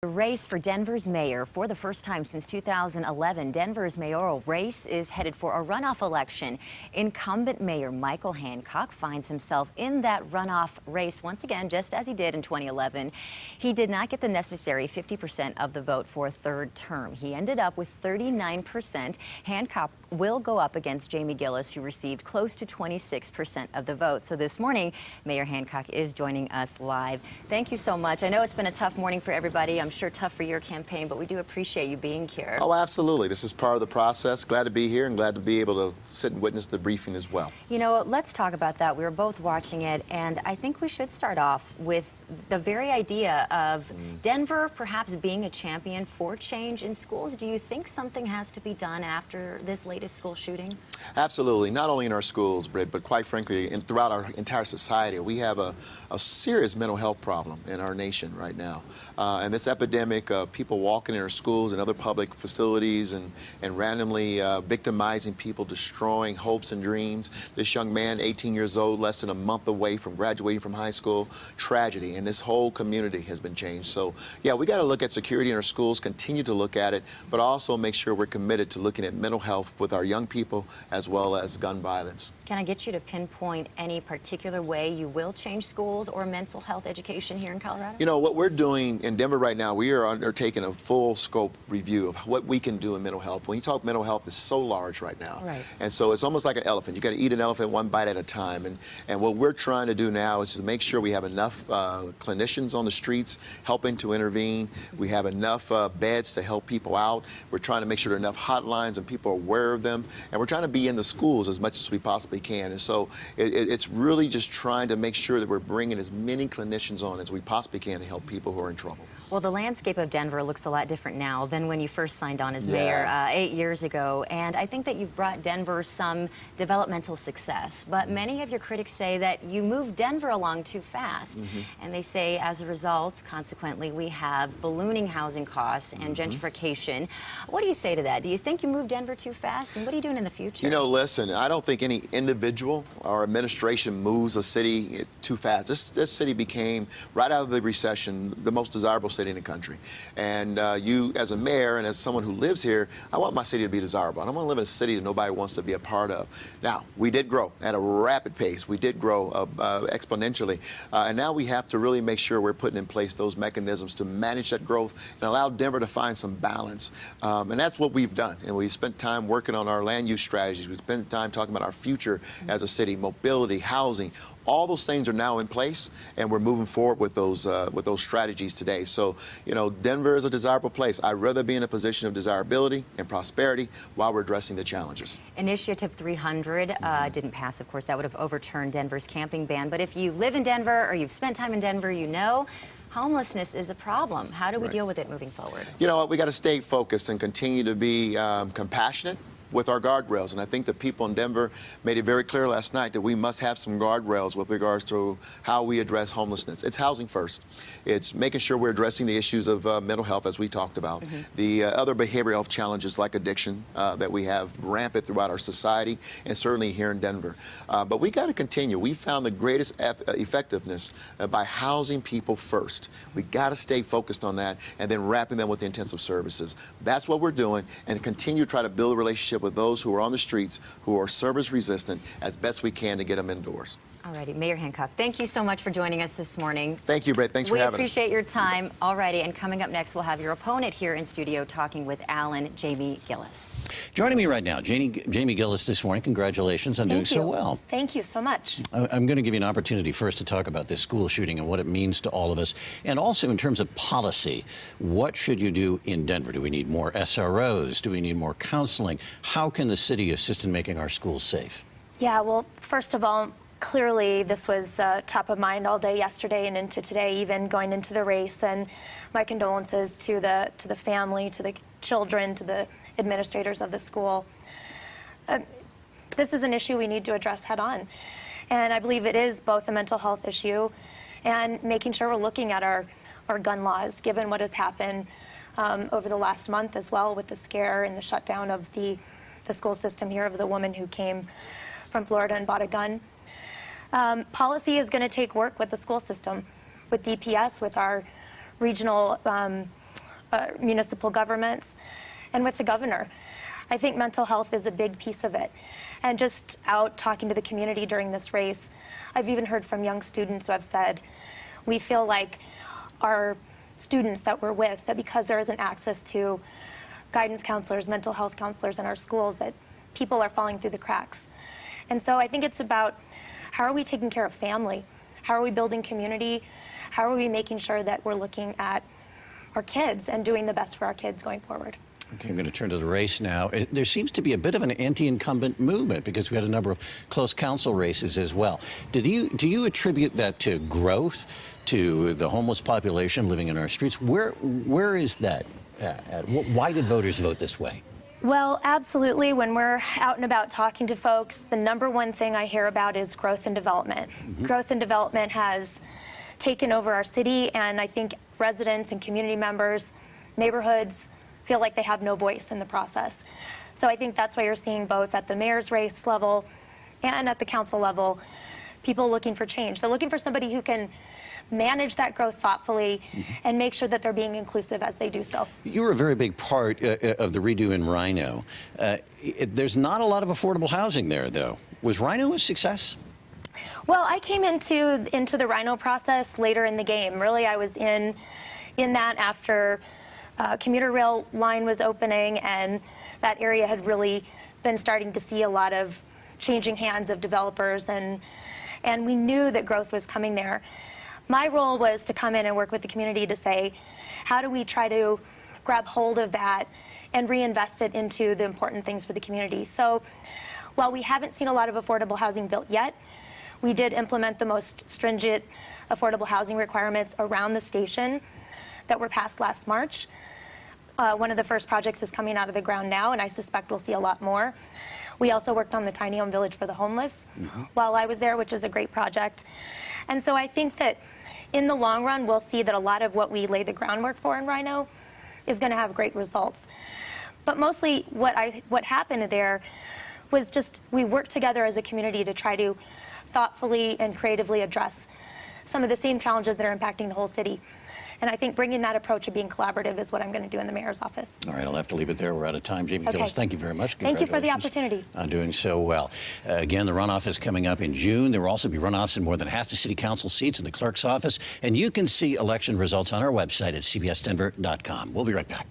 The race for Denver's mayor for the first time since 2011. Denver's mayoral race is headed for a runoff election. Incumbent Mayor Michael Hancock finds himself in that runoff race once again, just as he did in 2011. He did not get the necessary 50% of the vote for a third term. He ended up with 39%. Hancock will go up against Jamie Giellis, who received close to 26% of the vote. So this morning, Mayor Hancock is joining us live. Thank you so much. I know it's been a tough morning for everybody. I'm sure tough for your campaign, but we do appreciate you being here. Oh, absolutely. This is part of the process. Glad to be here and glad to be able to sit and witness the briefing as well. You know, let's talk about that. We were both watching it, and I think we should start off with the very idea of Denver perhaps being a champion for change in schools. Do you think something has to be done after this latest school shooting? Absolutely. Not only in our schools, Britt, but quite frankly, throughout our entire society. We have a serious mental health problem in our nation right now. And this epidemic of people walking in our schools and other public facilities and randomly victimizing people, destroying hopes and dreams. This young man, 18 years old, less than a month away from graduating from high school, tragedy. And this whole community has been changed. So, yeah, we got to look at security in our schools, continue to look at it, but also make sure we're committed to looking at mental health with our young people as well as gun violence. Can I get you to pinpoint any particular way you will change schools or mental health education here in Colorado? You know, what we're doing in Denver right now, we are undertaking a full scope review of what we can do in mental health. When you talk mental health, it's so large right now. Right. And so it's almost like an elephant. You got to eat an elephant one bite at a time. And what we're trying to do now is to make sure we have enough clinicians on the streets helping to intervene. We have enough beds to help people out. We're trying to make sure there are enough hotlines and people are aware of them. And we're trying to be in the schools as much as we possibly can. And so it's really just trying to make sure that we're bringing as many clinicians on as we possibly can to help people who are in trouble. Well, the landscape of Denver looks a lot different now than when you first signed on as mayor 8 years ago. And I think that you've brought Denver some developmental success. But many of your critics say that you moved Denver along too fast. And they say, as a result, consequently, we have ballooning housing costs and gentrification. What do you say to that? Do you think you moved Denver too fast? And what are you doing in the future? You know, listen, I don't think any individual or administration moves a city too fast. This city became, right out of the recession, the most desirable city in the country. And you, as a mayor and as someone who lives here, I want my city to be desirable. I don't want to live in a city that nobody wants to be a part of. Now, we did grow at a rapid pace. We did grow exponentially. And now we have to really make sure we're putting in place those mechanisms to manage that growth and allow Denver to find some balance. And that's what we've done. And we've spent time working on our land use strategies. We've spent time talking about our future as a city, mobility, housing. All those things are now in place, and we're moving forward with those strategies today. So, you know, Denver is a desirable place. I'd rather be in a position of desirability and prosperity while we're addressing the challenges. Initiative 300 didn't pass, of course. That would have overturned Denver's camping ban. But if you live in Denver or you've spent time in Denver, you know homelessness is a problem. How do we deal with it moving forward? You know what? We got to stay focused and continue to be compassionate with our guardrails. And I think the people in Denver made it very clear last night that we must have some guardrails with regards to how we address homelessness. It's housing first. It's making sure we're addressing the issues of mental health, as we talked about, the other behavioral health challenges like addiction that we have rampant throughout our society, and certainly here in Denver. But we got to continue. We found the greatest effectiveness by housing people first. We got to stay focused on that and then wrapping them with the intensive services. That's what we're doing, and continue to try to build a relationship with those who are on the streets, who are service resistant, as best we can to get them indoors. All righty, Mayor Hancock, thank you so much for joining us this morning. Thank you, Brett. Thanks for having us. We appreciate your time. All righty, and coming up next, we'll have your opponent here in studio talking with Jamie Giellis. Joining me right now, Jamie Giellis this morning. Congratulations on doing so well. Thank you so much. I'm going to give you an opportunity first to talk about this school shooting and what it means to all of us. And also in terms of policy, what should you do in Denver? Do we need more SROs? Do we need more counseling? How can the city assist in making our schools safe? Yeah, well, first of all, clearly this was top of mind all day yesterday and into today, even going into the race. And my condolences to the family, to the children, to the administrators of the school. This is an issue we need to address head on. And I believe it is both a mental health issue and making sure we're looking at our gun laws, given what has happened over the last month as well with the scare and the shutdown of the school system here of the woman who came from Florida and bought a gun. Policy is going to take work with the school system, with DPS, with our regional municipal governments, and with the governor. I think mental health is a big piece of it. And just out talking to the community during this race, I've even heard from young students who have said, we feel like our students that we're with, that because there isn't access to guidance counselors, mental health counselors in our schools, that people are falling through the cracks. And so I think it's about how are we taking care of family? How are we building community? How are we making sure that we're looking at our kids and doing the best for our kids going forward? Okay, I'm going to turn to the race now. There seems to be a bit of an anti-incumbent movement because we had a number of close council races as well. Do you attribute that to growth, to the homeless population living in our streets? Where is that at? Why did voters vote this way? Well, absolutely. When we're out and about talking to folks, the number one thing I hear about is growth and development. Mm-hmm. Growth and development has taken over our city, and I think residents and community members, neighborhoods, feel like they have no voice in the process. So I think that's why you're seeing both at the mayor's race level and at the council level, people looking for change. They're looking for somebody who can manage that growth thoughtfully and make sure that they're being inclusive as they do so. You were a very big part of the redo in Rhino. There's not a lot of affordable housing there, though. Was Rhino a success? Well, I came into the Rhino process later in the game. Really, I was in that after commuter rail line was opening, and that area had really been starting to see a lot of changing hands of developers, and we knew that growth was coming there. My role was to come in and work with the community to say, how do we try to grab hold of that and reinvest it into the important things for the community? So while we haven't seen a lot of affordable housing built yet, we did implement the most stringent affordable housing requirements around the station that were passed last March. One of the first projects is coming out of the ground now, and I suspect we'll see a lot more. We also worked on the tiny home village for the homeless while I was there, which is a great project. And so I think that in the long run, we'll see that a lot of what we laid the groundwork for in Rhino is going to have great results. But mostly what happened there was just we worked together as a community to try to thoughtfully and creatively address some of the same challenges that are impacting the whole city. And I think bringing that approach of being collaborative is what I'm going to do in the mayor's office. All right, I'll have to leave it there. We're out of time. Jamie Okay. Giellis, thank you very much. Thank you for the opportunity. On doing so well. Again, the runoff is coming up in June. There will also be runoffs in more than half the city council seats in the clerk's office. And you can see election results on our website at cbsdenver.com. We'll be right back.